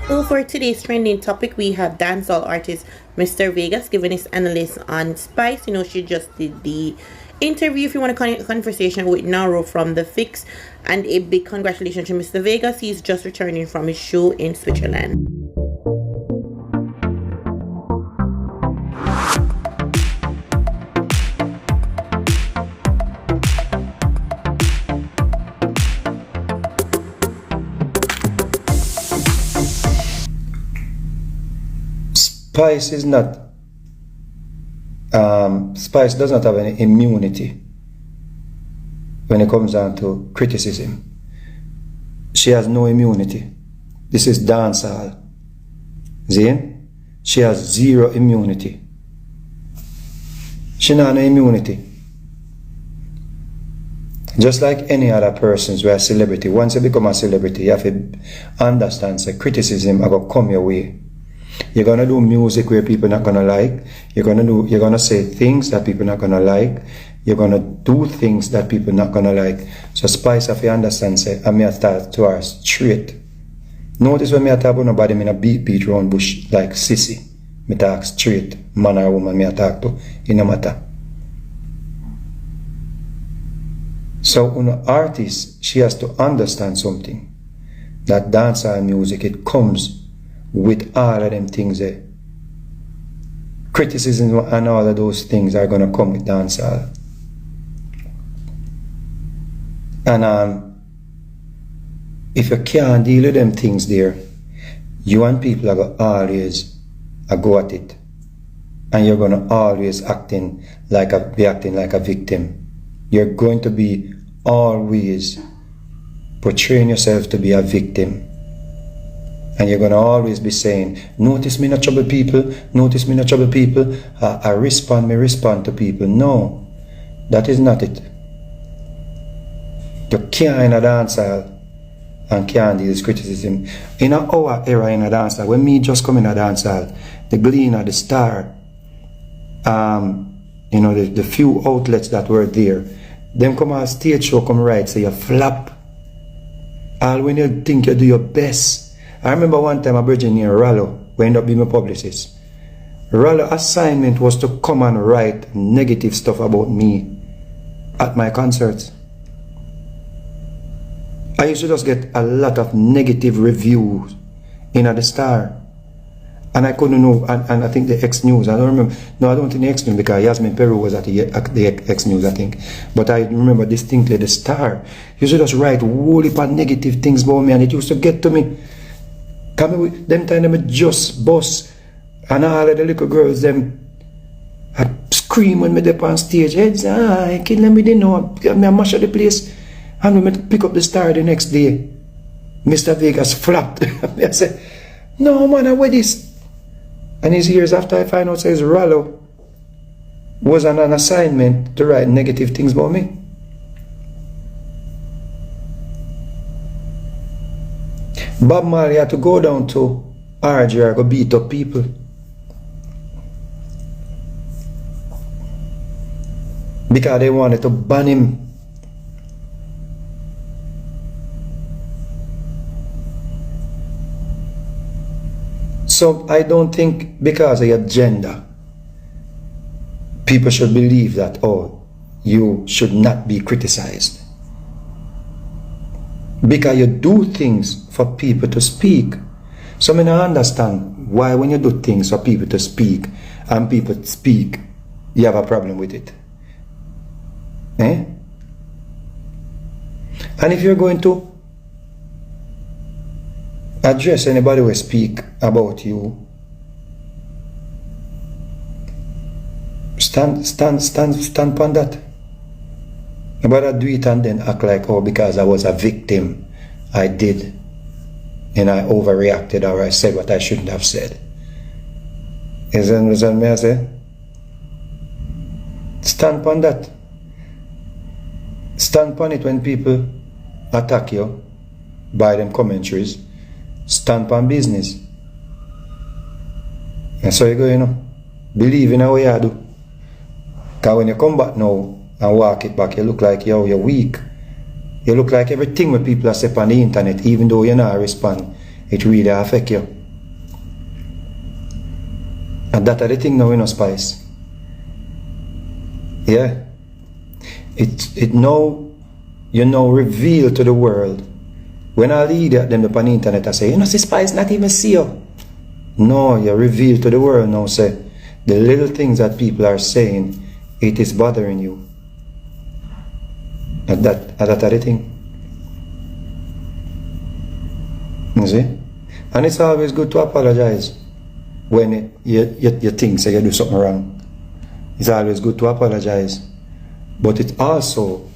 So for today's trending topic, we have dancehall artist Mr. Vegas giving his analysis on Spice. You know, she just did the interview, if you want a conversation with Naro from The Fix, and a big congratulations to Mr. Vegas. He's just returning from his show in Switzerland. Spice is not, Spice does not have any immunity when it comes down to criticism. She has no immunity. This is dancehall. Zane? She has zero immunity. She not no immunity. Just like any other persons who are a celebrity, once you become a celebrity, you have to understand that criticism are going to come your way. You're gonna do music where people not gonna like. You're gonna say things that people not gonna like. You're gonna do things that people not gonna like. So Spice, if you understand, say, I may start to her straight. Notice when me talk about nobody, me not beat round bush like sissy. Me talk straight, man or woman me talk to, it no matter. So an artist, she has to understand something. That dancehall music, it comes with all of them things there. Criticism and all of those things are going to come with dancehall. And if you can't deal with them things there, you and people are going to always go at it. And you're going to always be acting like a victim. You're going to be always portraying yourself to be a victim. And you're going to always be saying, notice me not trouble people, notice me not trouble people, I respond to people. No, that is not it. You can't in a dancehall and can't deal with criticism. In our era in a dancehall, when me just come in a dancehall, the Gleaner, the Star, you know, the few outlets that were there, them come on stage show, come right, so you flap. All when you think you do your best. I remember one time a virgin near Rollo, who ended up being my publicist. Rollo's assignment was to come and write negative stuff about me at my concerts. I used to just get a lot of negative reviews in the Star. And I couldn't know, and I think the X News, I don't remember, no, I don't think the X News, because Yasmin Peru was at the X News, I think. But I remember distinctly the Star used to just write whole heap of negative things about me, and it used to get to me. Come with them time them just bust, and all of the little girls them had scream when me up on stage. Heads, I kill them with the know. I mash up the place, and when me pick up the Star the next day, Mr. Vegas flopped. I said, no man, I wear this. And his years after I find out says Rollo was on an assignment to write negative things about me. Bob Marley had to go down to RJ go beat up people. Because they wanted to ban him. So I don't think because of your gender, people should believe that, oh, you should not be criticized. Because you do things for people to speak. So I don't understand why when you do things for people to speak and people speak, you have a problem with it. Eh? And if you're going to address anybody who speak about you, stand upon that. Nobody do it and then act like, oh, because I was a victim, I did, and I overreacted, or I said what I shouldn't have said. Is that what I say? Stand upon that. Stand upon it when people attack you by them commentaries. Stand upon business. And so you go, you know, believe in how you do. Because when you come back now and walk it back, you look like you're weak. You look like everything when people are say on the internet, even though you not respond, it really affect you. And that are the thing now in Spice. Yeah. It now, you know, reveal to the world. When I lead them up on the internet, I say, you know, see Spice not even see you. No, you reveal to the world now, say, the little things that people are saying, it is bothering you. And that are the thing. You see? And it's always good to apologize when you think say you do something wrong. It's always good to apologize. But it also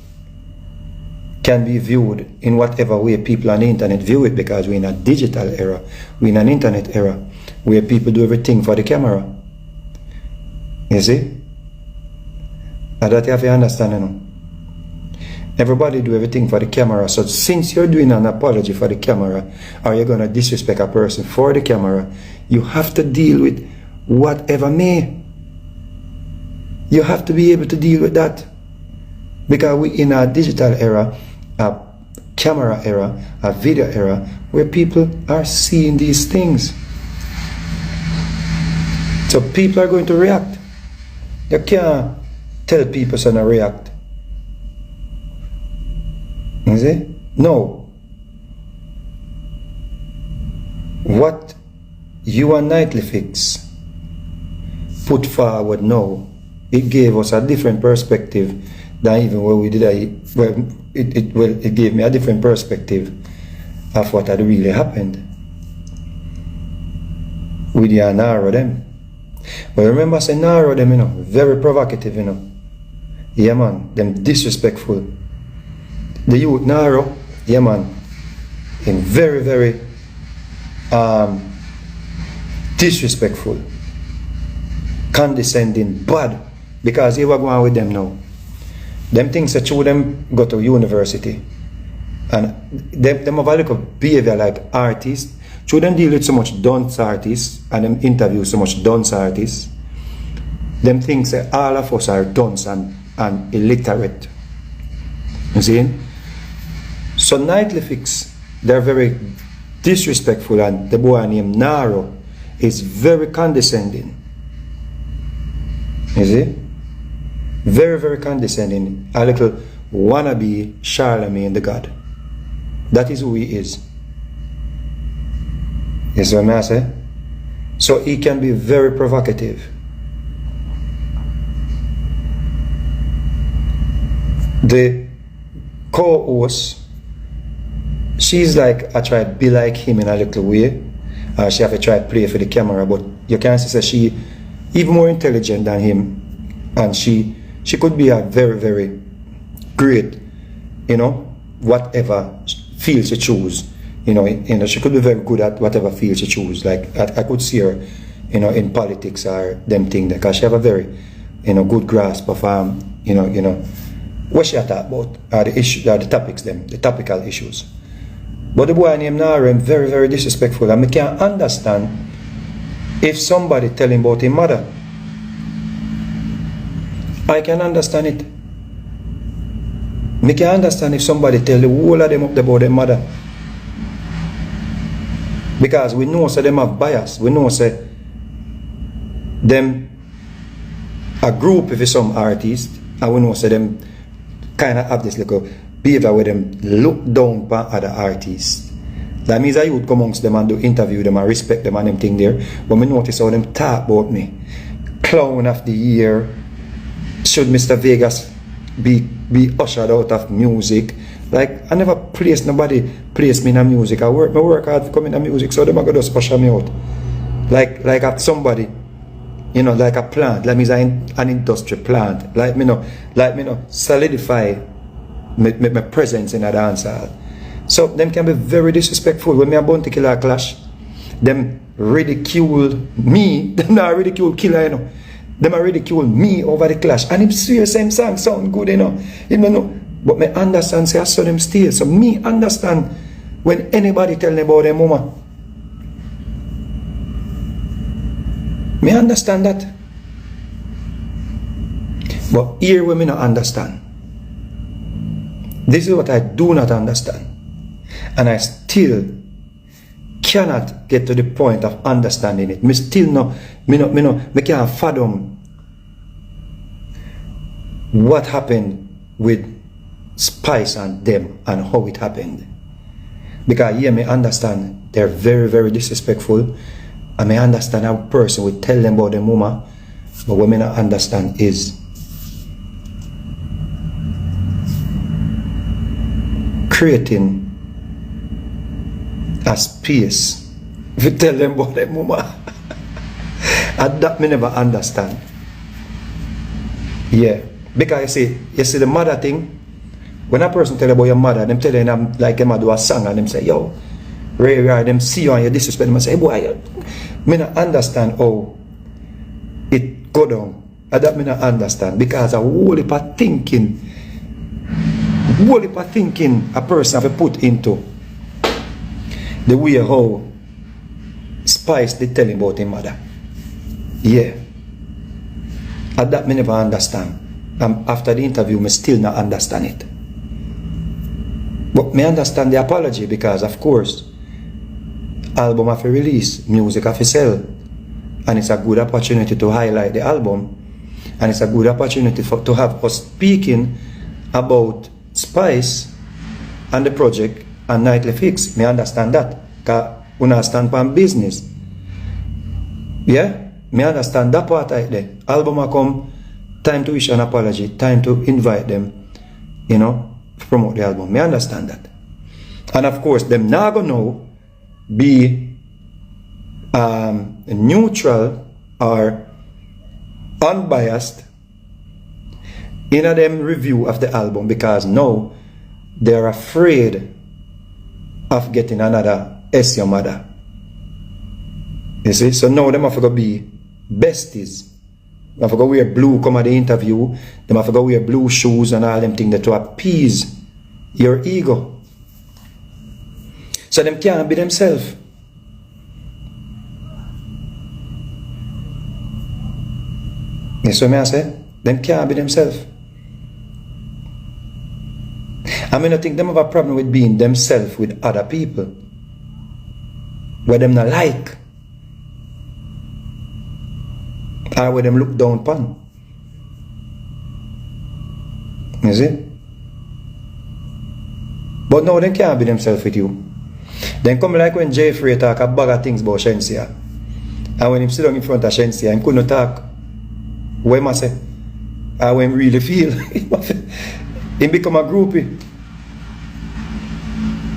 can be viewed in whatever way people on the internet view it, because we're in a digital era, we're in an internet era where people do everything for the camera. You see? And that you have to understand, you know. Everybody do everything for the camera. So since you're doing an apology for the camera, or you're going to disrespect a person for the camera, you have to deal with whatever may. You have to be able to deal with that. Because we in a digital era, a camera era, a video era, where people are seeing these things. So people are going to react. You can't tell people to not react. You see? No. What you and Nightly Fix put forward now, it gave us a different perspective than even when we did it gave me a different perspective of what had really happened with the Naro them. But remember, say Naro them, you know, very provocative, you know. Yeah man, them disrespectful. The youth Naro, yeah man, in very, very disrespectful, condescending, bad, because he was going with them now. Them things that show them go to university, and them have a look of behavior like artists. Show them deal with so much dunce artists, and them interview so much dunce artists. Them things that all of us are dunce and illiterate. You see? So Nightly Fix, they're very disrespectful, and the boy named Naro is very condescending. You see? Very, very condescending. A little wannabe Charlemagne the God. That is who he is. You see what I say? So he can be very provocative. The co-host, she's like, I try to be like him in a little way. She have to try to play for the camera, but you can see that she even more intelligent than him, and she could be a very, very great, you know, whatever field she choose. You know, she could be very good at whatever field she choose. Like I could see her, you know, in politics or them thing, because she have a very, you know, good grasp of you know, what she talk about are the issues, are the topics, the topical issues. But the boy named Naro is very, very disrespectful, and I can't understand if somebody tell him about his mother. I can understand it. I can understand if somebody tell the whole of them up about their mother. Because we know so them have bias. We know so them a group if it's some artists, and we know so them kind of have this little behavior where them look down upon other artists. That means I would come amongst them and do interview them and respect them and them thing there. But me notice how them talk about me. Clown of the year. Should Mr. Vegas be ushered out of music? Like, I never place nobody place me in a music. I work hard to come in a music, so them are going to just usher me out. Like at somebody, you know, like a plant. That means an industry plant. Like me know, solidify my presence in a dance hall. So them can be very disrespectful. When me about to kill a clash, them ridicule me. Them not ridicule killer, you know. Them are ridicule me over the clash. And if see the same song sound good, you know. You know. But me understand say I saw them still. So me understand when anybody tell me about their mama. Me understand that. But here we may not understand. This is what I do not understand. And I still cannot get to the point of understanding it. Me still me can't fathom what happened with Spice and them and how it happened. Because yeah, me understand they're very, very disrespectful. I may understand how a person would tell them about their mama, but what I not understand is creating a space to tell them about their mama. And that me never understand. Yeah, because you see the mother thing. When a person tell about your mother, them tell them like them do a song and them say, yo, Ray, them see you and you disrespect them and say, boy, me not understand how it go down. And that me not understand because a whole heap of thinking a person have put into the way how Spice did tell him about his mother. Yeah. And that me never understand. After the interview, me still not understand it. But me understand the apology because, of course, album have to release, music have to sell, and it's a good opportunity to highlight the album, and it's a good opportunity to have us speaking about Spice and the project and Nightly Fix. Me understand that because we understand from business. Yeah, me understand that part right there. Album will come, time to issue an apology, time to invite them, you know, promote the album. Me understand that. And of course, them not gonna know be neutral or unbiased in a them review of the album because now they're afraid of getting another S Your Mother. You see? So now them have to be besties. They have to wear blue come at the interview. They have to wear blue shoes and all them things to appease your ego. So them can't be themselves. That's what I say. Them can't be themselves. I mean, I think them have a problem with being themselves with other people. Where them not like. Or where them look down upon. You see? But no, they can't be themselves with you. Then come like when Jeffrey talk a bag of things about Shensia. And when him sit down in front of Shensia, he couldn't talk what him say. Or when him really feel. He become a groupie.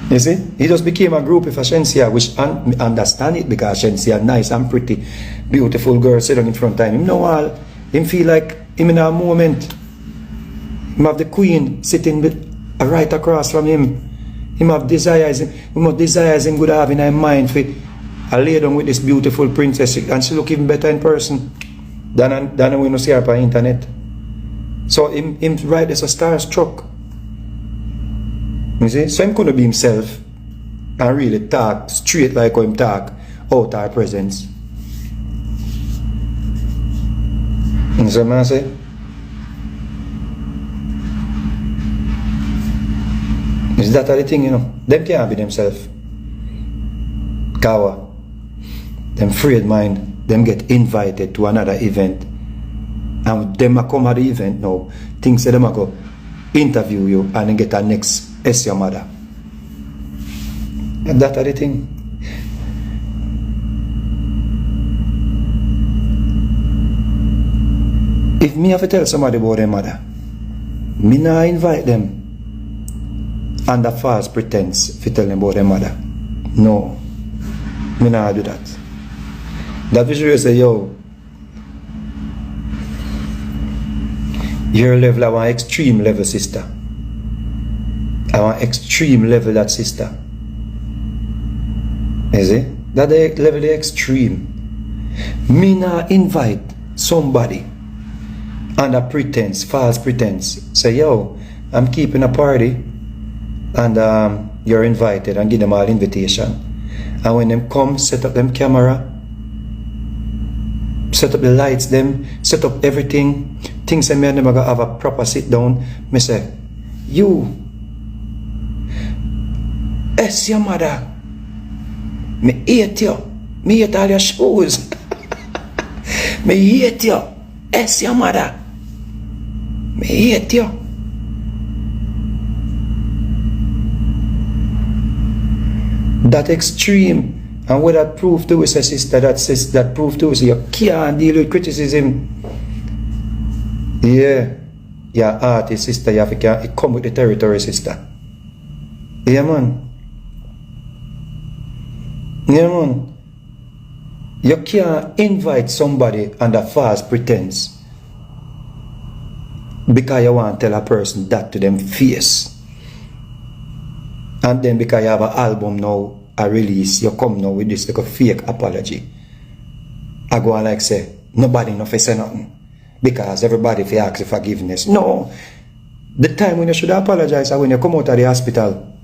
You see? He just became a groupie for Shensia, which I understand it because Shensia nice and pretty, beautiful girl sitting in front of him. Him know all. Him feel like him in a moment. Him have the queen sitting right across from him. Him have desires. Him have desires him good have in his mind for I lay down with this beautiful princess and she look even better in person than when you see her on the internet. So him right as a starstruck. You see? So him couldn't be himself and really talk straight like how him talk out our presence. You see what I say? Is that the thing, you know? Them can't be themselves. Kawa. Them afraid mind, them get invited to another event. And them a come at the event now. Things say them a go interview you and then get a next S Your Mother. And that's the thing. If me have to tell somebody about their mother, me not invite them under false pretense to tell them about their mother. No. Me not do that. That visual say, yo, your level, I want extreme level, sister. I want extreme level, that sister. You see? That the level, the extreme. Me not invite somebody under pretense, false pretense. Say, yo, I'm keeping a party and you're invited, and give them all invitation. And when them come, set up them camera, set up the lights, them, set up everything. Things that me and them are gonna have a proper sit down. Me say, you, S Your Mother. Me hate you. Me hate all your shoes. Me hate you. Yes, your mother. Me hate you. That extreme. And what that prove to us, sister, that prove to us you can't deal with criticism. Yeah. You're artist, sister. You have to come with the territory, sister. Yeah, man. Yeah, man. You can't invite somebody under false pretense because you want to tell a person that to them face. And then because you have an album now, a release, you come now with this like a fake apology. I go on like say, nobody no fi say nothing. Because everybody fi ask for forgiveness. No. The time when you should apologize is when you come out of the hospital.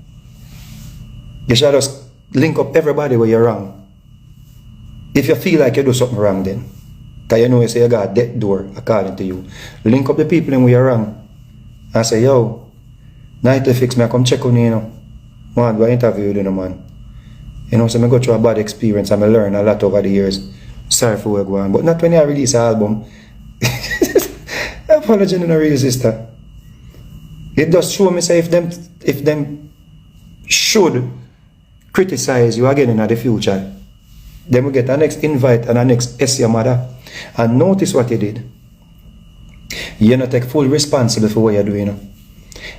You should just link up everybody where you're wrong. If you feel like you do something wrong then. Because you know you say you got a death door according to you. Link up the people in where you're wrong. And say, yo, night to fix me, I come check on you, you know. Man, do I interview you, man. You know, so I go through a bad experience and I learn a lot over the years. Sorry for where I go on. But not when I release an album. I apologize to the real sister. It does show me say if them should criticize you again in the future, then we get the next invite and the next your mother. And notice what you did. You not take full responsibility for what you're doing.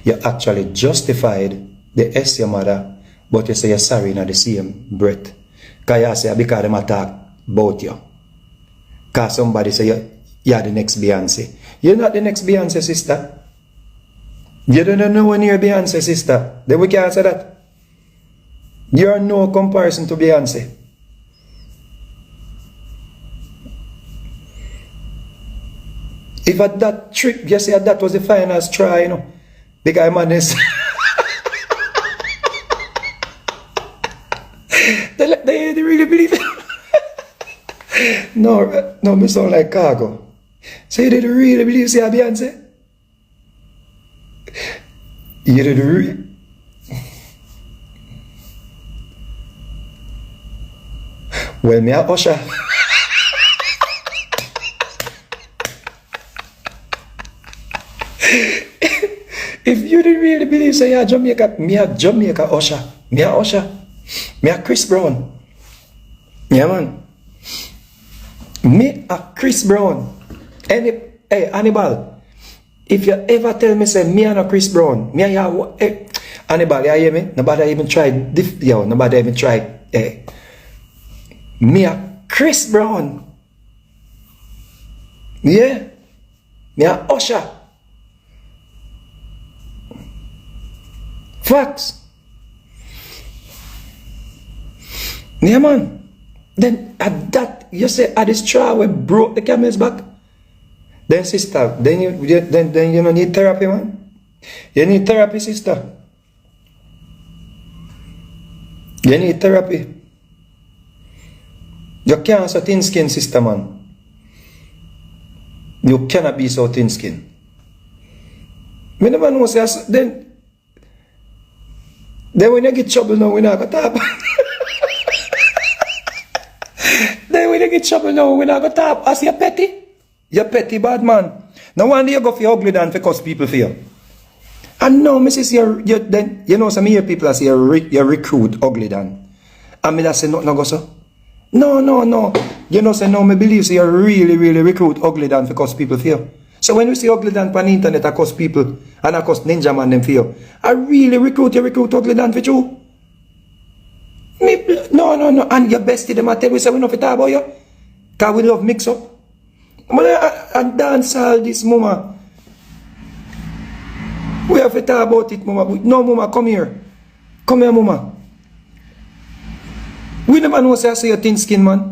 You actually justified the your mother, but you say you're sorry in the same breath. Because you say because them attack about you. Because somebody say you're the next Beyonce. You're not the next Beyonce, sister. You don't know when you're Beyonce, sister. Then we can't say that. You're no comparison to Beyonce. If at that trick, you say that was the finals try, you know. Because man is they really believe it. No, me sound like cargo. So you didn't really believe say Beyonce? You didn't really. Well, me a usher. If you didn't really believe say you're Jamaica, me a Jamaica usher. Me a usher. Me a Chris Brown. Yeah, man. Me a Chris Brown. Hey, Hannibal. If you ever tell me say me and a Chris Brown, me and you, hey, Hannibal, you hear me? Nobody even tried. Nobody even tried. Hey. Me a Chris Brown. Yeah. Me a Usher. Facts. Yeah, man. Then at that, you say at the straw we broke the camel's back. Then sister, then you don't need therapy, man. You need therapy, sister. You need therapy. You can't so thin skin, sister, man. You cannot be so thin skin. Me never know say then when you get trouble now, we not go tap. Then when you get trouble now, we not go tap. As you're petty. You're petty bad man. Now one day you go for ugly than for cause people for you. And no, Mrs. Then you know some here people say you recruit ugly than. And me that say nothing go so. No. You know say no, me believe say you really recruit ugly than for cause people for you. So when we see ugly than on the internet I cause people and I cause ninja man them for you. I really recruit ugly than for you. Me, no. And your bestie them I tell we say we know for talk about you. Cause we love mix up. And dancehall this mama. We have to talk about it, mama. No, mama, come here. Come here, mama. We never know say I say your thin skin, man.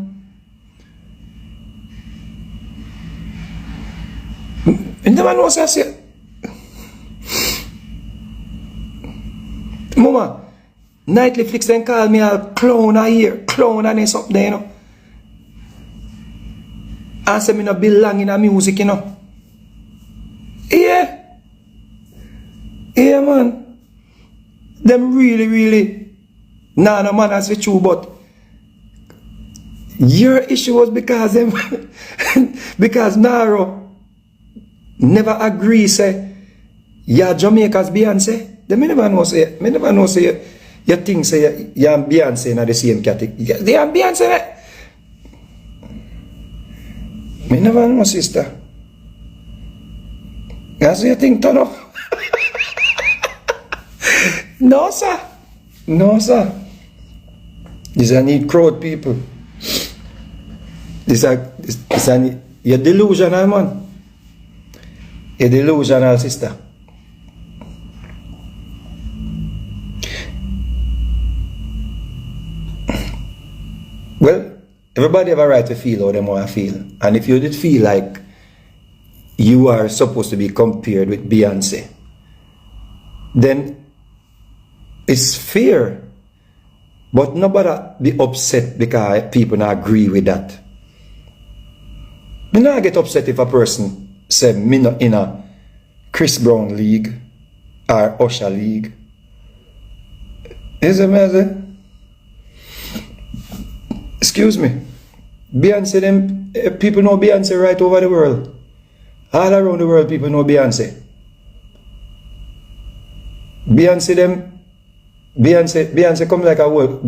We never know say I say. Mama, nightly flicks then call me a clown a here, clown and it's up there, you know. And say me no belong in a music, you know. Yeah. Yeah, man. Them really, no man as with you, but Your issue was because them because Naro never agree say yeah Jamaica's Beyonce. They never know say you think say you and Beyonce in the same category. They and Beyonce. Me never know, sister. That's what you think, turn up. No, sir. No, sir. These are need crowd people. You're delusional, man. You're delusional, sister. Well, everybody have a right to feel how they want to feel. And if you did feel like you are supposed to be compared with Beyonce, then it's fair. But nobody be upset because people not agree with that. Me not get upset if a person say me not in a Chris Brown league or Usher league. Is it amazing? Excuse me. Beyonce, them people know Beyonce right over the world. All around the world people know Beyonce. Beyonce come like a whole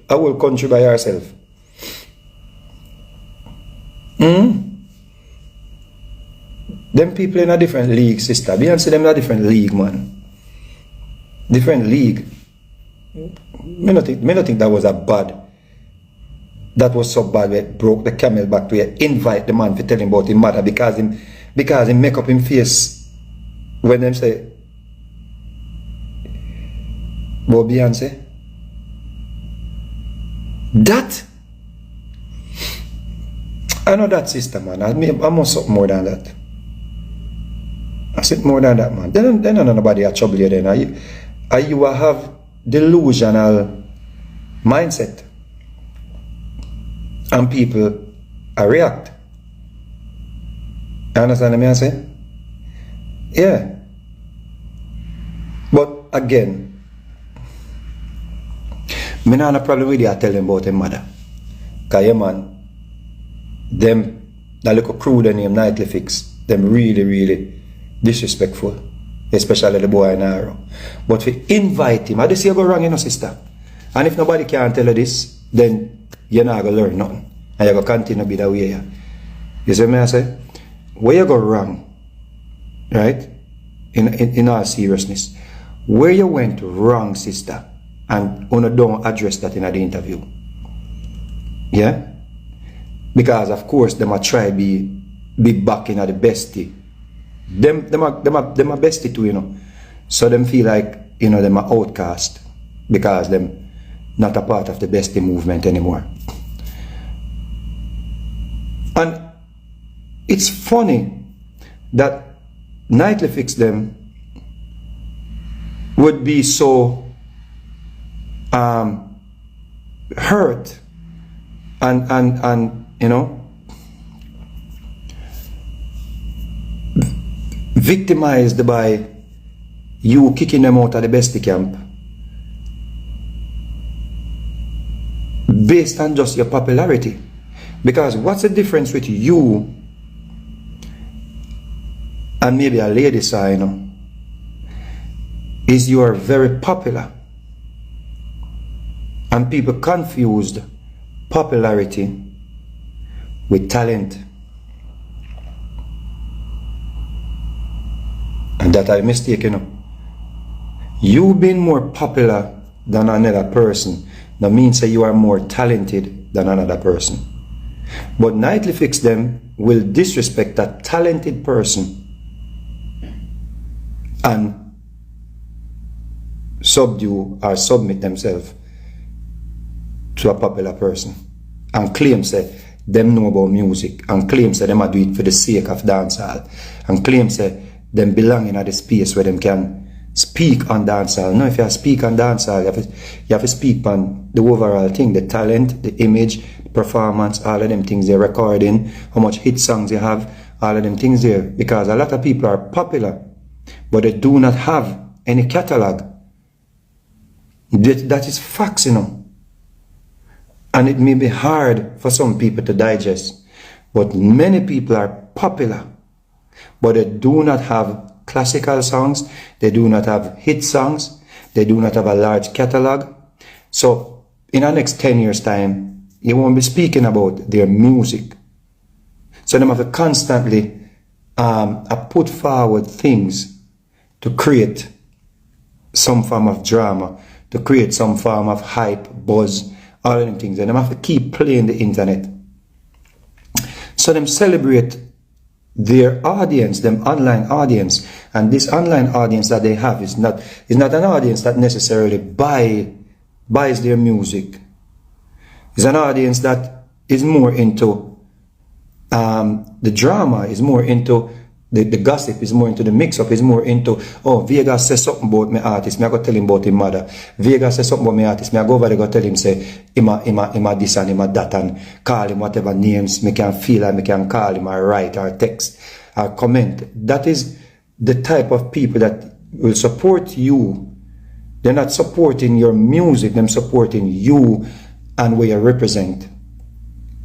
a whole country by herself. Them people in a different league, sister. Beyonce them in a different league, man. Different league. Me not think that was a bad. That was so bad we broke the camel back to invite the man to tell him about him mother because he make up him face when them say about Beyonce. That I know that, sister, man. I must something more than that. I said more than that, man. Then nobody a trouble you then. You have delusional mindset. And people react. You understand what I'm saying? Yeah. But again, me not have a problem with you tell them about him mother. Because yeah, man, them, that little crew they name Nightly Fix, them really disrespectful. Especially the boy Naro. But if you invite him, I just say you go wrong, you know, sister. And if nobody can tell you this, then you're not going to learn nothing. And you're going to continue to be that way. You see what I say? Where you go wrong, right? In all seriousness. Where you went wrong, sister, and don't address that in the interview. Yeah? Because of course them a try be back in the bestie. Them a bestie too, you know. So them feel like, you know, them are outcast because them not a part of the bestie movement anymore. And it's funny that Nightly Fix them would be so hurt and you know, victimized by you kicking them out of the bestie camp based on just your popularity. Because what's the difference with you and maybe a lady side, you know, is you are very popular and people confused popularity with talent, and that I mistake, you know. You being more popular than another person that means that you are more talented than another person. But Nightly Fix them will disrespect that talented person and subdue or submit themselves to a popular person and claim say them know about music and claim say them a do it for the sake of dancehall and claim say them belong in a space where them can speak on dancehall. No, if you speak on dancehall, you have to speak on the overall thing, the talent, the image, the performance, all of them things they're recording, how much hit songs you have, all of them things there. Because a lot of people are popular, but they do not have any catalog. That is facts, you know. And it may be hard for some people to digest. But many people are popular, but they do not have classical songs, they do not have hit songs, they do not have a large catalog. So in the next 10 years' time, you won't be speaking about their music. So they have to constantly put forward things to create some form of drama, to create some form of hype, buzz, all of them things. And they have to keep playing the internet. So them celebrate their audience, them online audience, and this online audience that they have is not an audience that necessarily buys their music. It's an audience that is more into the drama, is more into the gossip, is more into the mix-up, is more into, oh, Vegas says something about my artist, I go tell him about his mother. Vegas says something about my artist, I go over there go tell him, say, ima this and ima that, and call him whatever names me can feel and me can call him, or write, or text, or comment. That is the type of people that will support you. They're not supporting your music, they're supporting you and what you represent.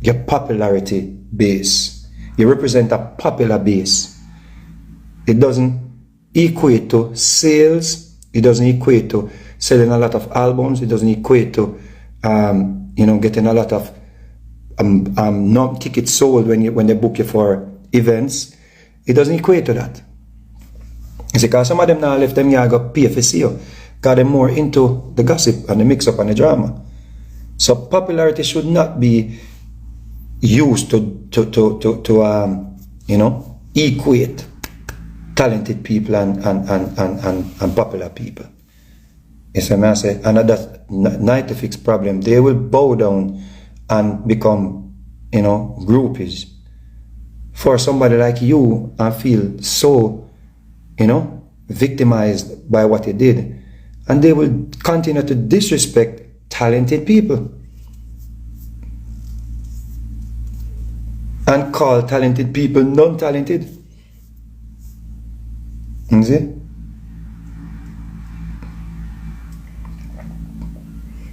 Your popularity base. You represent a popular base. It doesn't equate to sales. It doesn't equate to selling a lot of albums. It doesn't equate to, getting a lot of tickets sold when they book you for events. It doesn't equate to that. You see, because some of them now left them here go pay for see you, because they're more into the gossip and the mix-up and the drama. So popularity should not be used to equate talented people and popular people. Yes, I say, and that's 96 problem. They will bow down and become, groupies for somebody like you and feel so, victimized by what you did. And they will continue to disrespect talented people and call talented people non-talented. You see?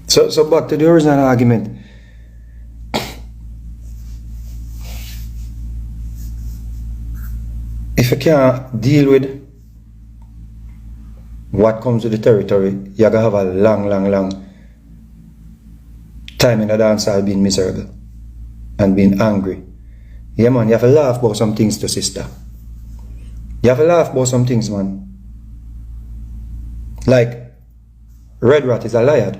So back to the original argument. If you can't deal with what comes with the territory, you're going to have a long time in the dancehall being miserable and being angry. Yeah, man, you have to laugh about some things to sister. You have to laugh about some things, man. Like, Red Rat is a liar.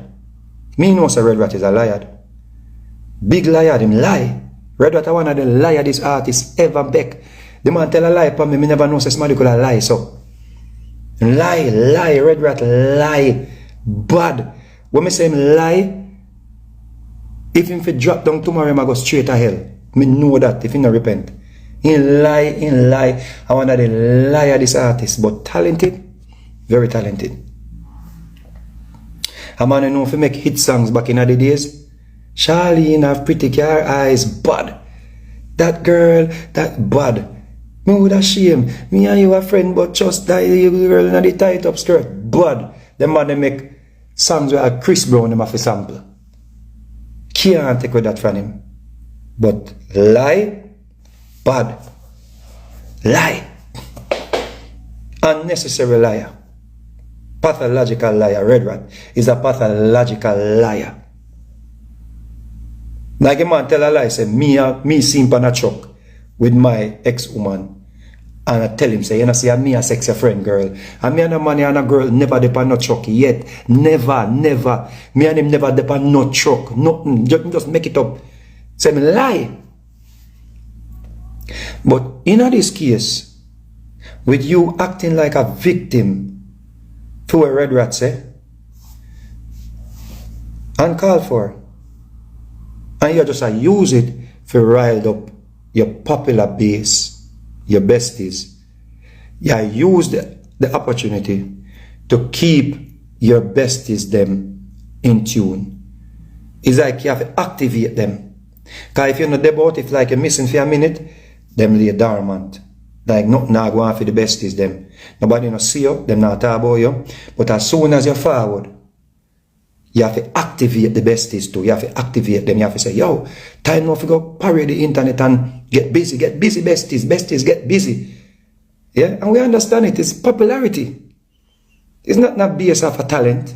Me know say Red Rat is a liar. Big liar, him lie. Red Rat is one of the liarest artists ever back. The man tell a lie upon me, me never know say somebody could lie, so. Lie, Red Rat, lie. Bad. When me say him lie, if him fit drop down tomorrow, him go straight to hell. Me know that if he not repent. He lie. I one of the liarest artists, but talented, very talented. A man who know if he make hit songs back in the days. Charlene have pretty car eyes, bad. That girl, that bad. Me would have shame. Me and you a friend, but just that girl in the tight up skirt, bad. Them man they make songs where Chris Brown them have a sample. Can't take with that from him. But lie, bad. Lie. Unnecessary liar. Pathological liar. Red Rat is a pathological liar. Like a man tell a lie, say, me simp on a truck with my ex-woman. And I tell him, say, you know, see, me a sexy friend girl. And me and a man and a girl never depend no truck yet. Never. Me and him never depend no truck. Nothing. Just make it up. Say me lie. But in this case, with you acting like a victim to a Red Rat say, uncalled for, and you just use it to rile up your popular base, your besties. You use the opportunity to keep your besties them in tune. It's like you have to activate them. Because if you're not about it, like you're missing for a minute, them lay dormant. Like nothing not going for the besties them. Nobody not see you, them not talk about you. But as soon as you're forward, You have to activate the besties too. You have to activate them. You have to say, yo, time now to go parry the internet and get busy besties. Besties get busy. Yeah, and we understand it. It's popularity. It's not based off a talent.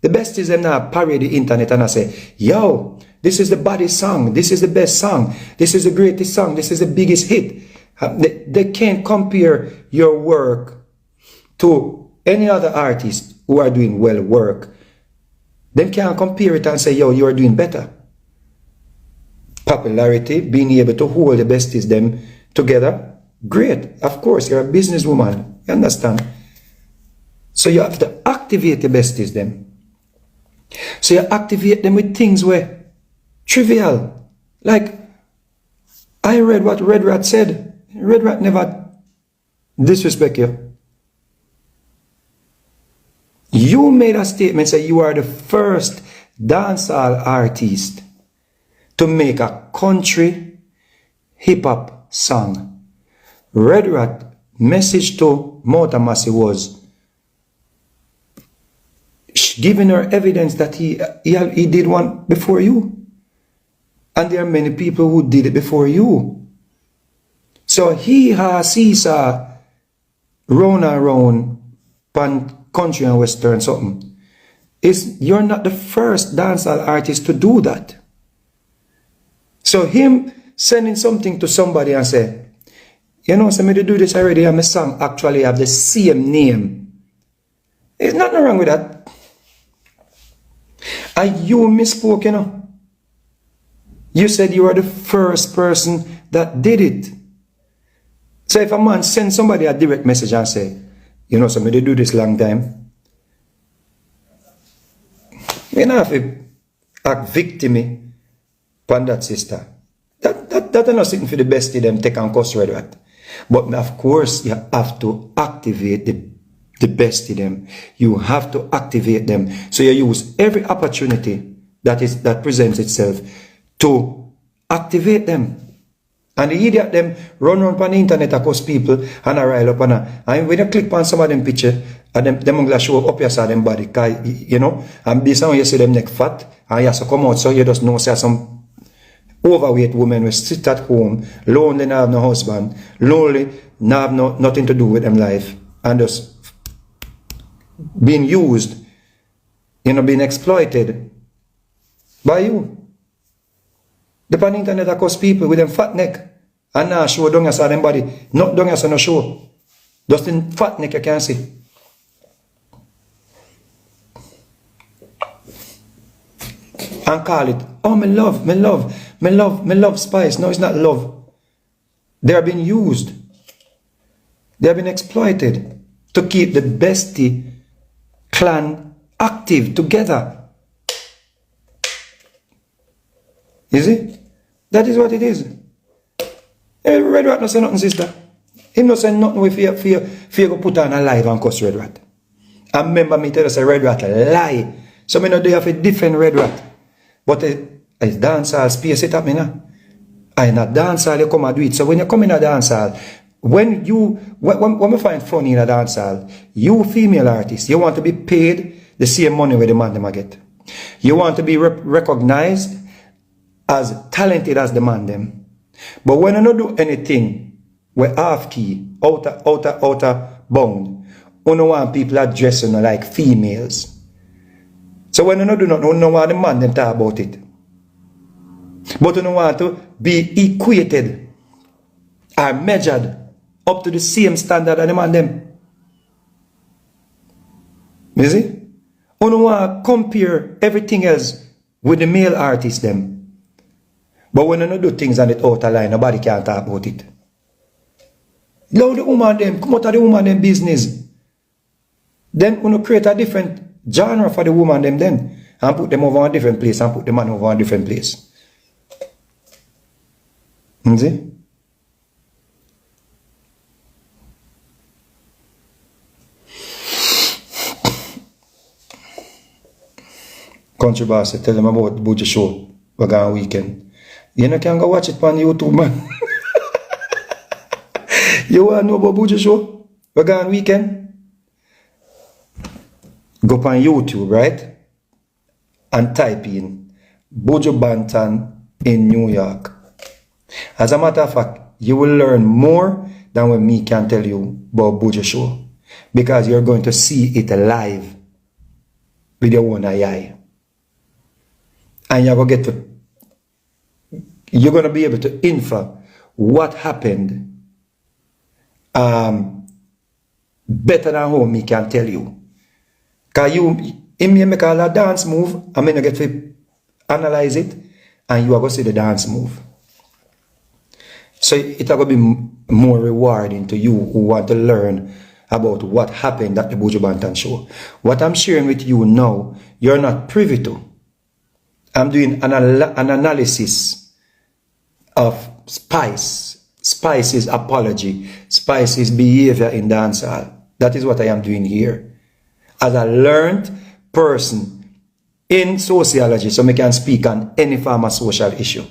The besties them now parry the internet and I say, yo, this is the baddest song. This is the best song. This is the greatest song. This is the biggest hit. They can't compare your work to any other artist who are doing well work. They can't compare it and say, yo, you are doing better. Popularity, being able to hold the besties them together, great. Of course, you're a businesswoman. You understand? So you have to activate the besties them. So you activate them with things where trivial. Like, I read what Red Rat said. Red Rat never disrespect you. You made a statement say you are the first dancehall artist to make a country hip-hop song. Red Rat message to Motamasi was giving her evidence that he did one before you. And there are many people who did it before you. So he has Caesar round and round pan country and western something. You're not the first dancehall artist to do that. So him sending something to somebody and say, you know, so me to do this already and my song actually have the same name. There's nothing wrong with that. And you misspoke, you know. You said you were the first person that did it. So if a man sends somebody a direct message and say, you know, so me to do this long time, you know, if you act victim upon that sister, that are not sitting for the best of them take and cuss Red Rat. But of course, you have to activate the best of them. You have to activate them. So you use every opportunity that presents itself to activate them. And the idiot them run around on the internet across people and I rile up on her. And when you click on some of them picture, and them going show up your side them body, you know, and based on you see them neck fat, and you have to come out so you just know say some overweight women will sit at home, lonely, not have no husband, lonely, not have nothing to do with them life, and just being used, you know, being exploited by you. The pan internet across people with them fat neck and now show down as them body, not down as no show. Just in fat neck you can see. And call it, oh, me love Spice. No, it's not love. They are being used. They have been exploited to keep the bestie clan active together. You see? That is what it is. Red Rat no say nothing, sister. He no say nothing if you go put on a live and cuss Red Rat. And remember me tell you say Red Rat lie. So me know they have a different Red Rat. But it's dancehall space it up me now. I not dancehall you come and do it. So when you come in a dancehall, when we find funny in a dancehall, you female artist, you want to be paid the same money where the man them get. You want to be recognized as talented as the man them. But when you don't do anything with half key, outer bound, you don't want people addressing you like females. So when you don't do nothing, you don't want the man them talk about it. But you don't want to be equated or measured up to the same standard as the man them. You see? You don't want to compare everything else with the male artists them. But when you don't do things on it outer line, nobody can talk about it. Allow the woman them, come out of the woman them business. Then you create a different genre for the woman them then. And put them over a different place and put the man over a different place. You see? Country boss, tell them about the Buja show. We're going weekend. You know, can go watch it on YouTube, man. You want to know about Buja show? We're going weekend. Go on YouTube, right? and type in Buju Banton in New York. As a matter of fact, you will learn more than what me can tell you about Buju show, because you're going to see it live with your own eye. And you're going to be able to infer what happened better than how me can tell you. Because in me make a dance move, I'm going to get to analyze it, and you are going to see the dance move. So it's going to be more rewarding to you who want to learn about what happened at the Buju Banton show. What I'm sharing with you now, you're not privy to. I'm doing an analysis of Spice's apology, Spice's behavior in dancehall. That is what I am doing here. As a learned person in sociology, so I can speak on any form of social issue.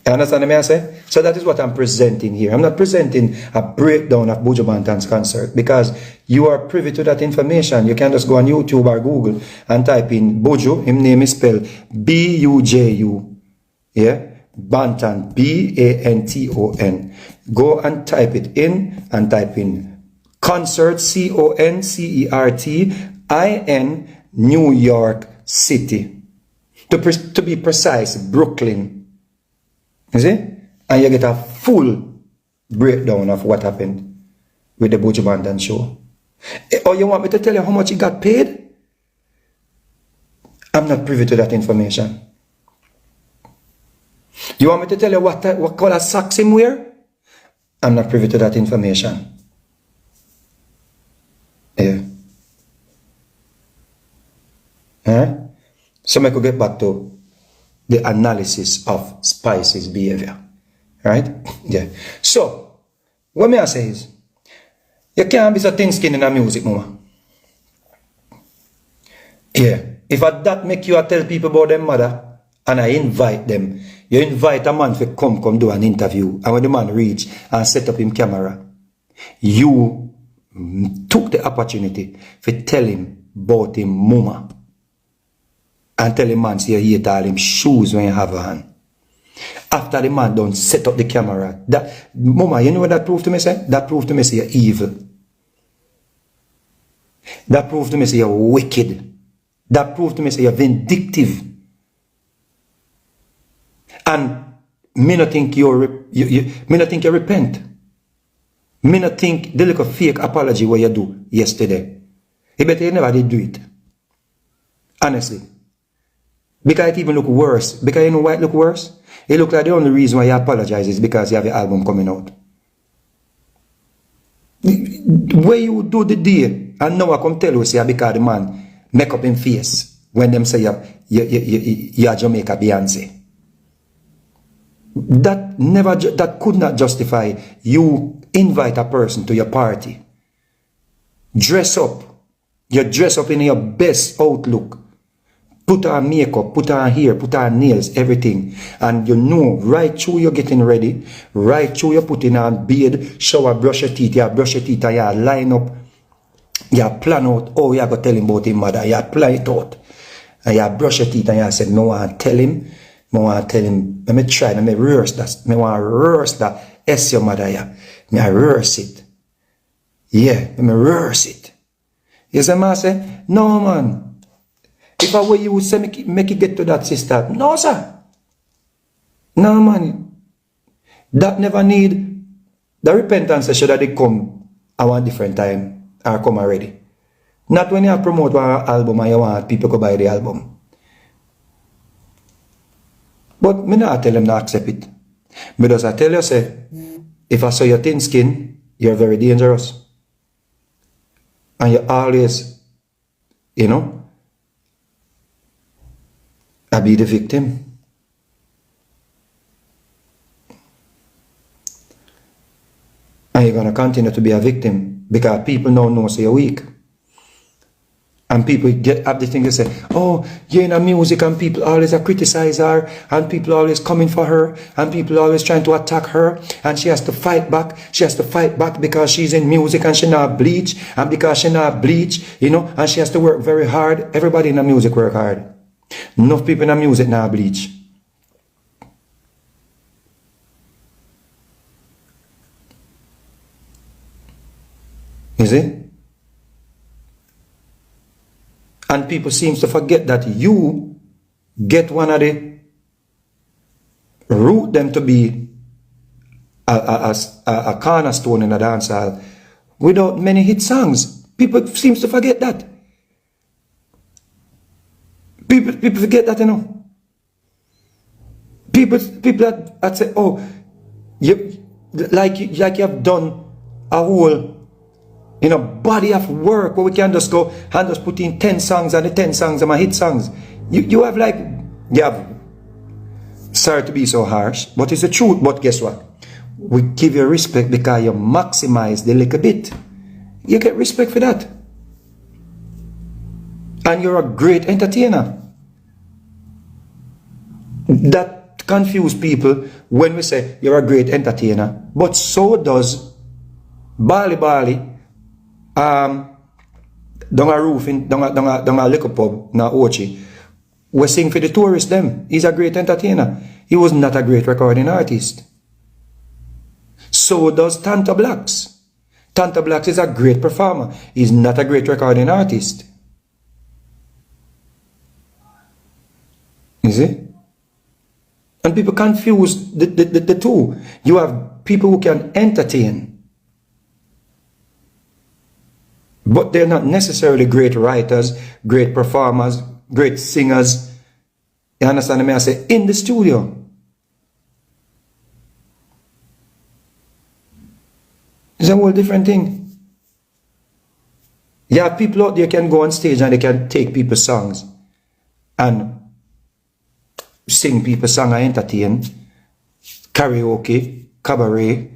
You understand what I say? So that is what I'm presenting here. I'm not presenting a breakdown of Buju Banton's concert, because you are privy to that information. You can just go on YouTube or Google and type in Buju. His name is spelled B-U-J-U. Yeah? Banton. B-A-N-T-O-N. Go and type it in and type in concert, C-O-N-C-E-R-T-I-N, New York City. To be precise, Brooklyn. You see? And you get a full breakdown of what happened with the Buju Banton show. Or you want me to tell you how much he got paid? I'm not privy to that information. You want me to tell you what color socks him wear? I'm not privy to that information. Yeah. So I could get back to the analysis of Spice's behavior. Right? Yeah. So, what may I say is, you can't be so thin-skinned in a music, mama. Yeah. If that make you tell people about their mother, and I invite them, you invite a man to come do an interview, and when the man reach and set up him camera, you took the opportunity to tell him about him mama. And tell him man, see you hate all him shoes when you have on. After the man don't set up the camera, that mama, you know what that proved to me, say? That proved to me, say you're evil. That proved to me, say you're wicked. That proved to me, say you're vindictive. And me not think me not think you repent. Me not think the little fake apology what you do yesterday. You better you never did do it. Honestly. Because it even look worse. Because you know why it look worse? It look like the only reason why you apologize is because you have your album coming out. Where you do the deal, and now I come tell you, say, because the man make up in face when them say you're Jamaica Beyonce. That could not justify you invite a person to your party. Dress up. You dress up in your best outlook. Put on makeup, put on hair, put on nails, everything. And you know, right through you're getting ready, right through you're putting on beard, shower, brush your teeth, and you line up, you plan out, oh, you go tell him about him mother, you plan it out. And you brush your teeth and you say, no one tell him, let me try, let me rehearse that, I want to rehearse that, yes, your mother, yeah. Me rehearse it. Yeah, let me rehearse it. You say, man, say, no, man. If I were you, would say, make it get to that sister. No, sir. No, man. That never need. The repentance should have come at one different time or come already. Not when you promote one album and you want people to buy the album. But me not tell them to accept it. Because I tell you, say, if I saw your thin skin, you're very dangerous. And you always, you know, I be the victim. And you're going to continue to be a victim because people now know so you're weak. And people have the thing to say, oh, you're in a music and people always criticize her and people always coming for her and people always trying to attack her and she has to fight back. She has to fight back because she's in music and she not bleach and because she not bleach, you know, and she has to work very hard. Everybody in the music work hard. Enough people in the music now bleach. You see? And people seems to forget that you get one of the root them to be a cornerstone in a dancehall without many hit songs. People seems to forget that. People forget that, you know. People that say, oh, you have done a whole body of work where we can just go and just put in 10 songs and the 10 songs are my hit songs. You have, sorry to be so harsh, but it's the truth. But guess what? We give you respect because you maximize the little bit. You get respect for that. And you're a great entertainer. That confuse people when we say you're a great entertainer. But so does Bali down a roof down a liquor pub na Ochi. We sing for the tourists them. He's a great entertainer. He was not a great recording artist. So does Tanta Blacks. Tanta Blacks is a great performer. He's not a great recording artist. You see? And people confuse the two. You have people who can entertain, but they're not necessarily great writers, great performers, great singers. You understand me? I say, in the studio. It's a whole different thing. You have people out there can go on stage and they can take people's songs and sing people's songs and entertain, karaoke, cabaret,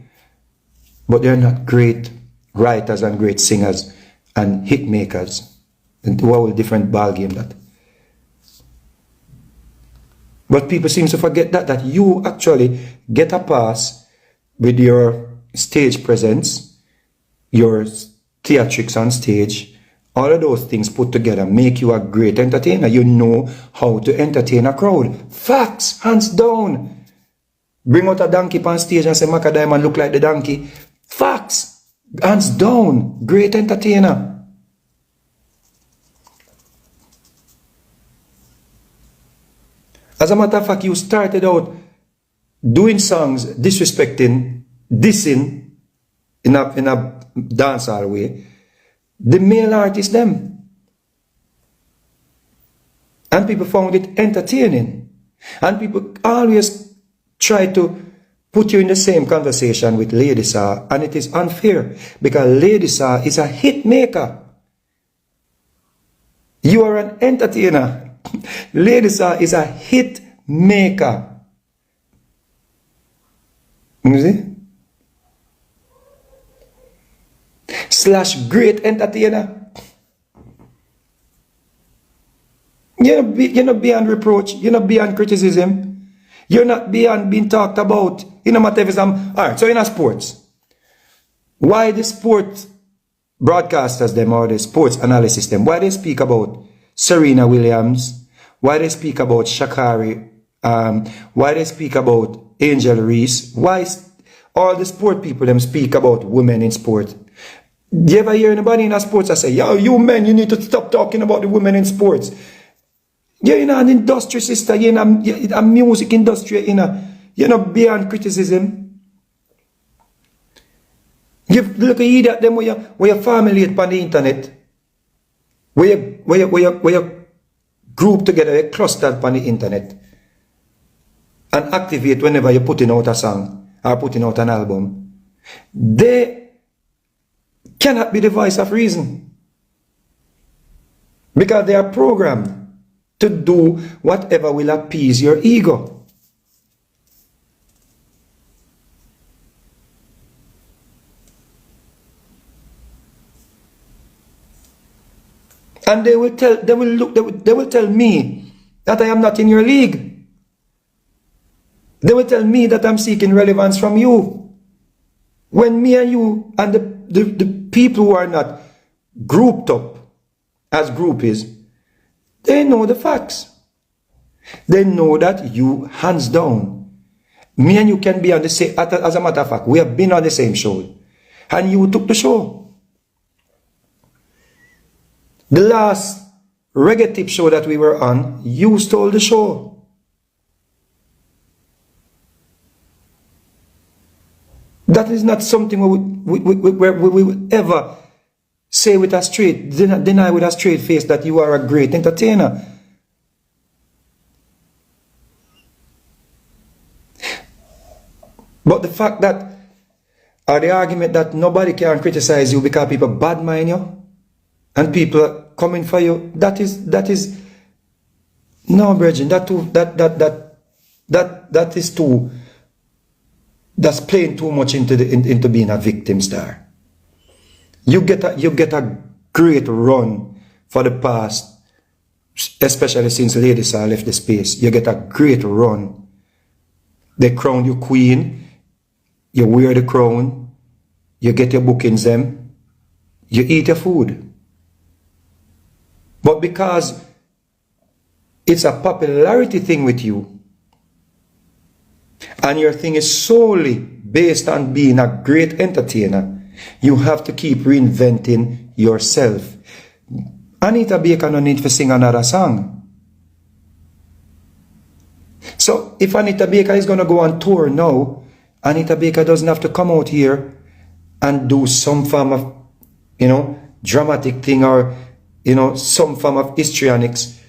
but they're not great writers and great singers and hit makers. And a whole different ballgame that. But people seem to forget that you actually get a pass with your stage presence, your theatrics on stage. All of those things put together make you a great entertainer. You know how to entertain a crowd. Facts, hands down. Bring out a donkey on stage and say Maca Diamond look like the donkey. Facts, hands down. Great entertainer. As a matter of fact, you started out doing songs, disrespecting, dissing in a dancehall way the male artists them. And people found it entertaining. And people always try to put you in the same conversation with Lady Saw, and it is unfair because Lady Saw is a hit maker. You are an entertainer. Lady Saw is a hit maker. You see? / great entertainer. You're not beyond reproach. You're not beyond criticism. You're not beyond being talked about. No matter if it's alright, so in a sports, why the sport broadcasters them or the sports analysis them, why they speak about Serena Williams, why they speak about Sha'Carri, why they speak about Angel Reese, why all the sport people them speak about women in sport. Do you ever hear anybody in a sports that say, yo, you men, you need to stop talking about the women in sports? You're in an industry, sister, you're in a music industry, you're not beyond criticism. You look at idiot them where you formulate on the internet, where you group together, you clustered on the internet, and activate whenever you're putting out a song or putting out an album. They cannot be the voice of reason because they are programmed to do whatever will appease your ego. And they will tell me that I am not in your league. They will tell me that I'm seeking relevance from you. When me and you and the people who are not grouped up as groupies, they know the facts. They know that you, hands down. Me and you can be on the same, as a matter of fact, we have been on the same show. And you took the show. The last reggae tip show that we were on, you stole the show. That is not something we would ever say with a straight, deny with a straight face that you are a great entertainer. But the fact that, or the argument that nobody can criticize you because people bad mind you, and people are coming for you, that is, no, Bridget, that is too, that's playing too much into being a victim star. You get a great run for the past, especially since Lady Star left the space. You get a great run. They crown you queen. You wear the crown. You get your bookings them. You eat your food. But because it's a popularity thing with you, and your thing is solely based on being a great entertainer, you have to keep reinventing yourself. Anita Baker no need to sing another song. So if Anita Baker is going to go on tour now, Anita Baker doesn't have to come out here and do some form of, dramatic thing, or, some form of histrionics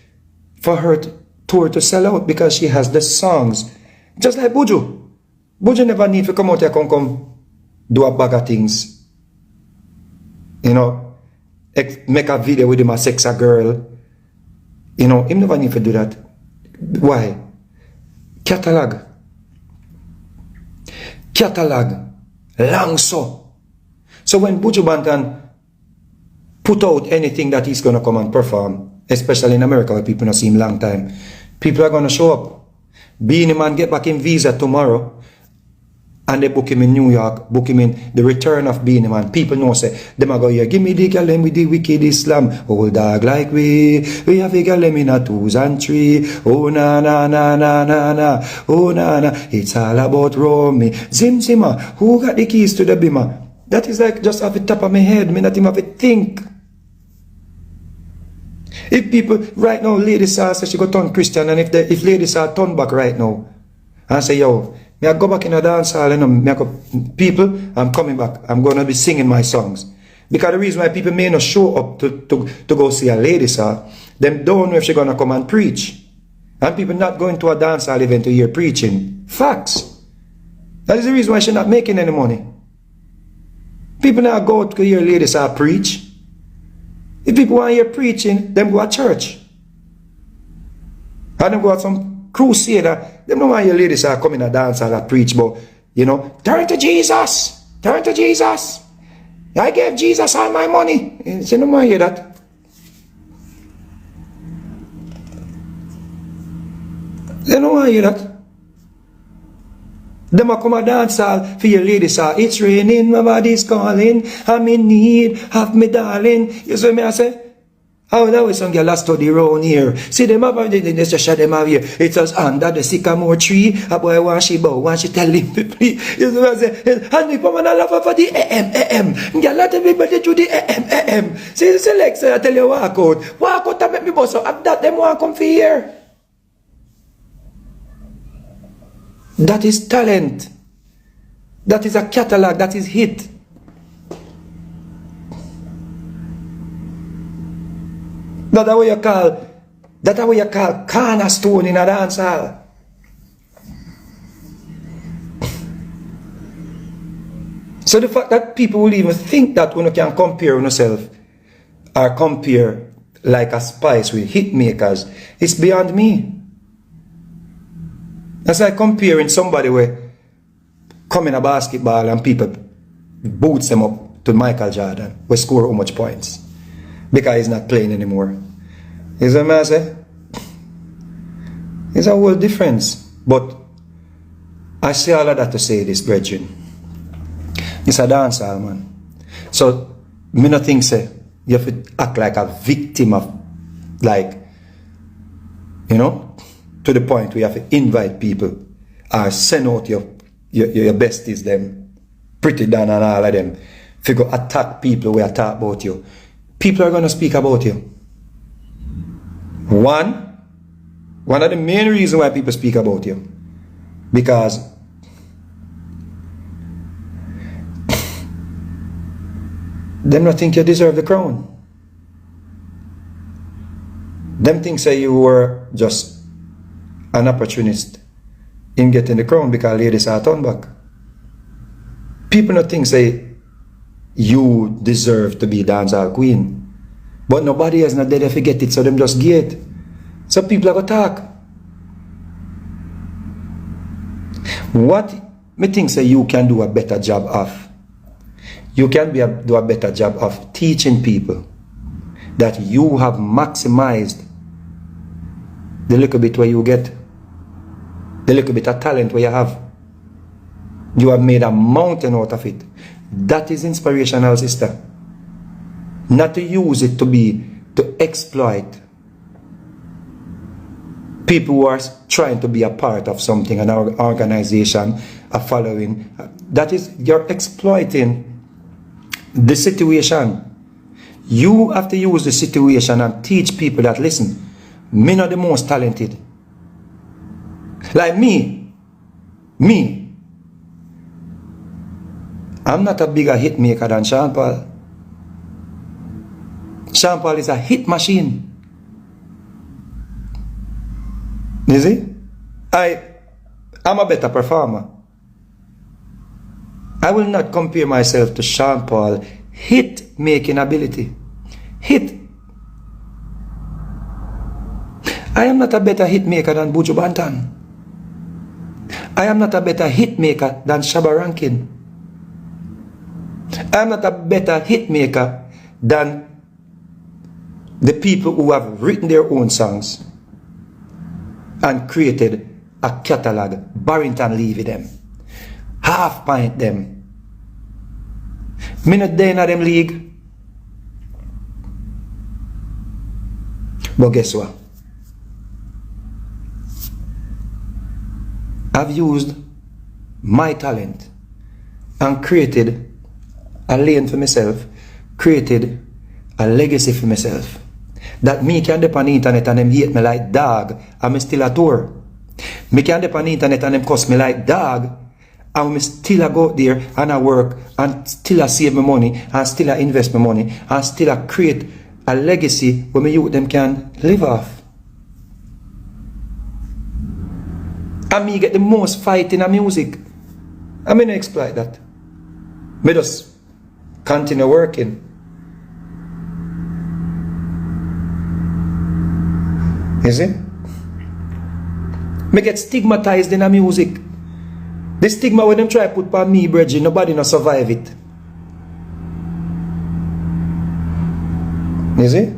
for her tour to sell out, because she has the songs. Just like Buju. Buju never need to come out here and come do a bag of things. Make a video with him a sex a girl. Him never need to do that. Why? Catalog. Long so. So when Buju Banton put out anything that he's going to come and perform, especially in America where people not see him long time, people are going to show up. Bein Man get back in visa tomorrow, and they book him in New York, book him in the return of Bein Man. People know say, them a go here, give me the girl them with the wicked Islam. Old dog like we have a girl them in a 2s and 3. Oh na na na na na na, oh na na, it's all about Romy. Zim Zima, who got the keys to the bima? That is like just off the top of my head, me not even have to think. If people, right now, Lady Star say she go turn Christian, and if Lady Star turn back right now, and say, yo, me I go back in a dance hall, me I go, people, I'm coming back, I'm going to be singing my songs. Because the reason why people may not show up to go see a Lady Star, them don't know if she's going to come and preach. And people not going to a dance hall event to hear preaching. Facts. That is the reason why she's not making any money. People now go to hear Lady Star preach. If people want to hear preaching, them go to church. And them go to some crusader. Them don't want to hear Lady Star come in a dance and preach, but, turn to Jesus. Turn to Jesus. I gave Jesus all my money. They don't want to hear that. They don't want to hear that. Them a come a dance hall for your Lady Star. It's raining, my body's calling. I'm in need of me darling. You see me I say? How that was some girl that study around here. See them up, they just shut them out here. It was under the sycamore tree. A boy want she bow, want she tell him to please. You see me I say? And we come and I love her for the AM. Girl, let everybody do the AM. See the select, I tell you walk out and make me boss up. After that, them want come for here. That is talent. That is a catalog. That is hit. That's what you call cornerstone in a dance hall. So the fact that people will even think that when you can compare yourself or compare like a spice with hit makers, it's beyond me. That's like comparing somebody where come in a basketball and people boots them up to Michael Jordan, who score how much points because he's not playing anymore. You see what I say? It's a whole difference. But I say all of that to say this, brethren. It's a dancehall, man. So, me not think say you have to act like a victim of, like, to the point where you have to invite people or send out your besties, them, Pretty Dan and all of them, if you go attack people who talk about you. People are going to speak about you. One of the main reasons why people speak about you, because them not think you deserve the crown. Them think say you were just an opportunist in getting the crown because ladies are turned back. People not think say you deserve to be dancehall queen. But nobody else not there to forget it, so them just get it. So people are going to talk. What me think say you can do a better job of? You can do a better job of teaching people that you have maximized the little bit where you get, the little bit of talent where you have. You have made a mountain out of it. That is inspirational, sister. Not to use it to exploit people who are trying to be a part of something, an organization, a following. That is, you're exploiting the situation. You have to use the situation and teach people that, listen, me not the most talented. Like me, I'm not a bigger hit maker than Sean Paul. Sean Paul is a hit machine. You see? I'm a better performer. I will not compare myself to Sean Paul hit making ability. Hit. I am not a better hit maker than Buju Banton. I am not a better hit maker than Shabba Rankin. I am not a better hit maker than the people who have written their own songs and created a catalog. Barrington Levy them. Half Pint them. Me not there in them league. But guess what? I've used my talent and created a lane for myself, created a legacy for myself. That me can dep on the internet and them hate me like dog, and me still a tour. Me can dep on the internet and them cuss me like dog, and me still a go out there and I work and still a save my money and still a invest my money and still a create a legacy where me youth them can live off. And me get the most fight in a music. I mean I exploit that. Me just continue working. You see? Me get stigmatized in a music. The stigma when them try to put on me, brethren, nobody not survive it. You see?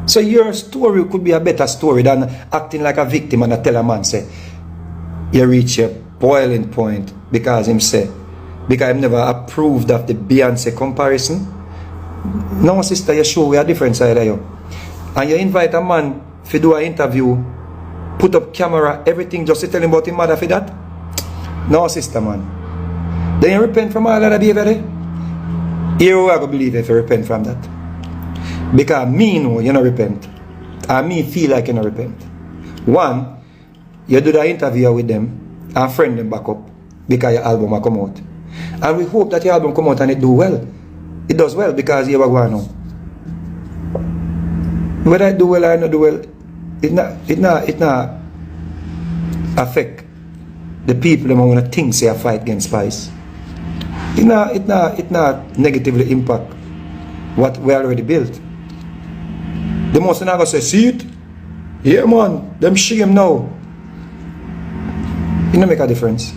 So your story could be a better story than acting like a victim and I tell a man say, you reach your boiling point because him say, because I've never approved of the Beyonce comparison. No, sister, you show we a different side of you. And you invite a man to do an interview, put up camera, everything, just to tell him about his mother for that? No, sister, man. Then you repent from all of that behavior there? Here we are going to believe if you repent from that. Because me know you don't repent. And me feel like you don't repent. One, you do the interview with them and friend them back up because your album will come out. And we hope that your album come out and it do well. It does well because you are going now. Whether I do well or not do well, it not affect the people that want to think say I fight against spice. It not negatively impact what we already built. The most not gonna say, see it? Yeah man, them shame now. It don't make a difference.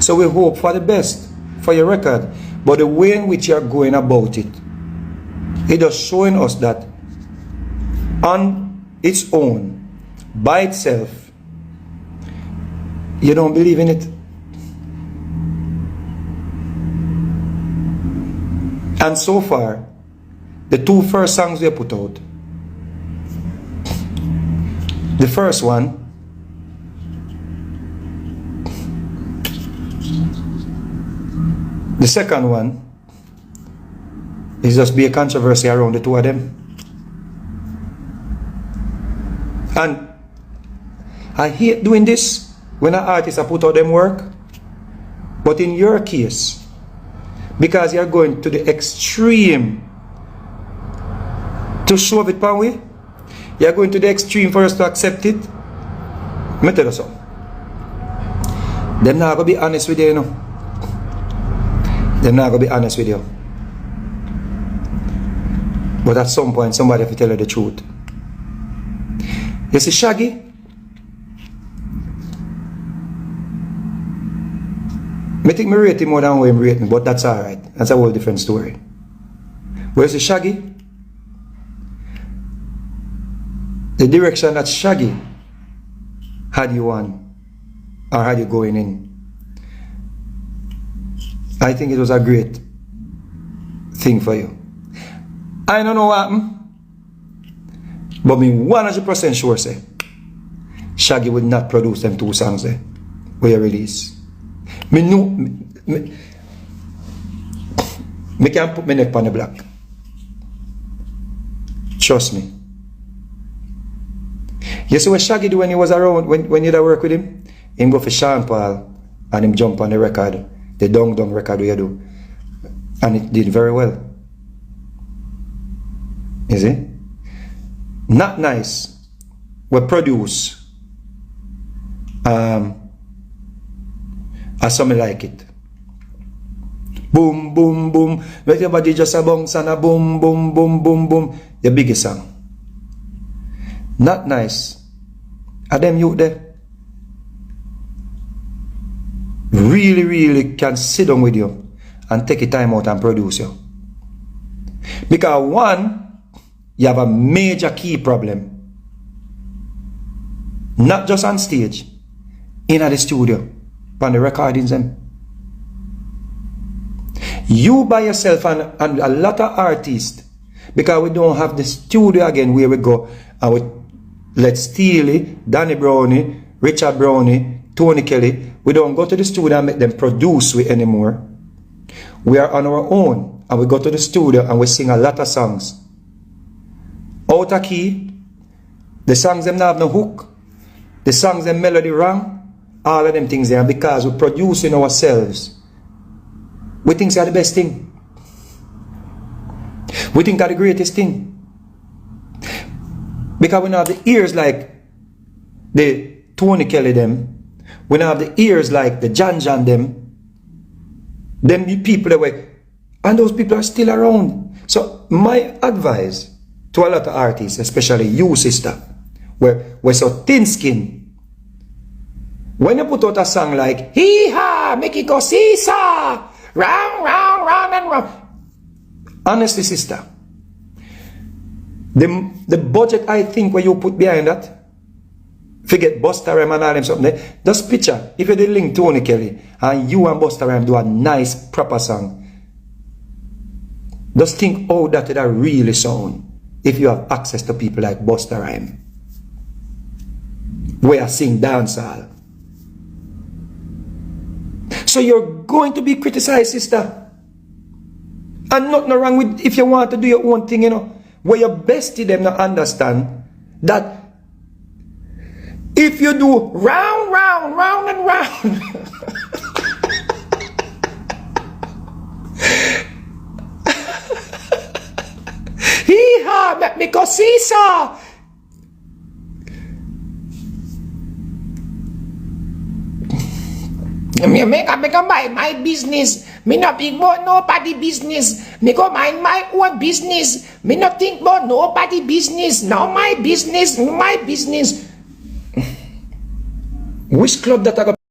So we hope for the best for your record. But the way in which you are going about it, it is showing us that on its own, by itself, you don't believe in it. And so far, the two first songs we put out, The first one, the second one is just be a controversy around the two of them. And I hate doing this when an artist put out them work. But in your case, because you're going to the extreme to shove it power way, you're going to the extreme for us to accept it. Let me tell you so. Them not gonna be honest with you, you know. Them not gonna be honest with you. But at some point, somebody have to tell you the truth. You see, Shaggy, I think I rate him more than what him rate me, but that's alright. That's a whole different story. But you see, Shaggy, the direction that Shaggy had you on, or had you going in, I think it was a great thing for you. I don't know what happened, but me 100% sure say Shaggy would not produce them 2 songs there where you release. Me know, me can't put my neck on the block. Trust me. You see what Shaggy do when he was around, when you work with him? Him go for Sean Paul and him jump on the record, the Dong Dong record we do. And it did very well. You see? Not Nice. We produce as some like it. Boom, boom, boom. Let your body just a bounce and a boom, boom, boom, boom, boom. Your biggest song. Not Nice. Are them youth there? Really, really can sit down with you and take a time out and produce you. Because one, you have a major key problem. Not just on stage, in the studio, on the recordings them. You by yourself and a lot of artists, because we don't have the studio again where we go and we let Steely, Danny Brownie, Richard Brownie, Tony Kelly, we don't go to the studio and make them produce with anymore. We are on our own and we go to the studio and we sing a lot of songs. Out of key, the songs them not have no hook, the songs them melody wrong, all of them things there, because we're producing ourselves. We think they are the best thing. We think they are the greatest thing. Because we don't have the ears like the Tony Kelly them. We don't have the ears like the John them. Them people that were, and those people are still around. So my advice to a lot of artists, especially you, sister, we're so thin-skinned. When you put out a song like hee-ha, make it go seesaw, round, round, round and round. Honestly, sister, the budget I think where you put behind that, forget Busta Rhymes and all them something there, just picture, if you did link Tony Kelly and you and Busta Rhymes do a nice proper song, just think how that would really sound if you have access to people like Busta Rhymes, where sing dancehall. So you're going to be criticized, sister. And nothing wrong with if you want to do your own thing, you know. Where your bestie them not understand that if you do round, round, round and round, hee-ha, make me go seesaw. Me make a mind my business. Me not think about nobody business. Me go mind my own business. Me not think about nobody business. Now my business, my business. Which club that I got?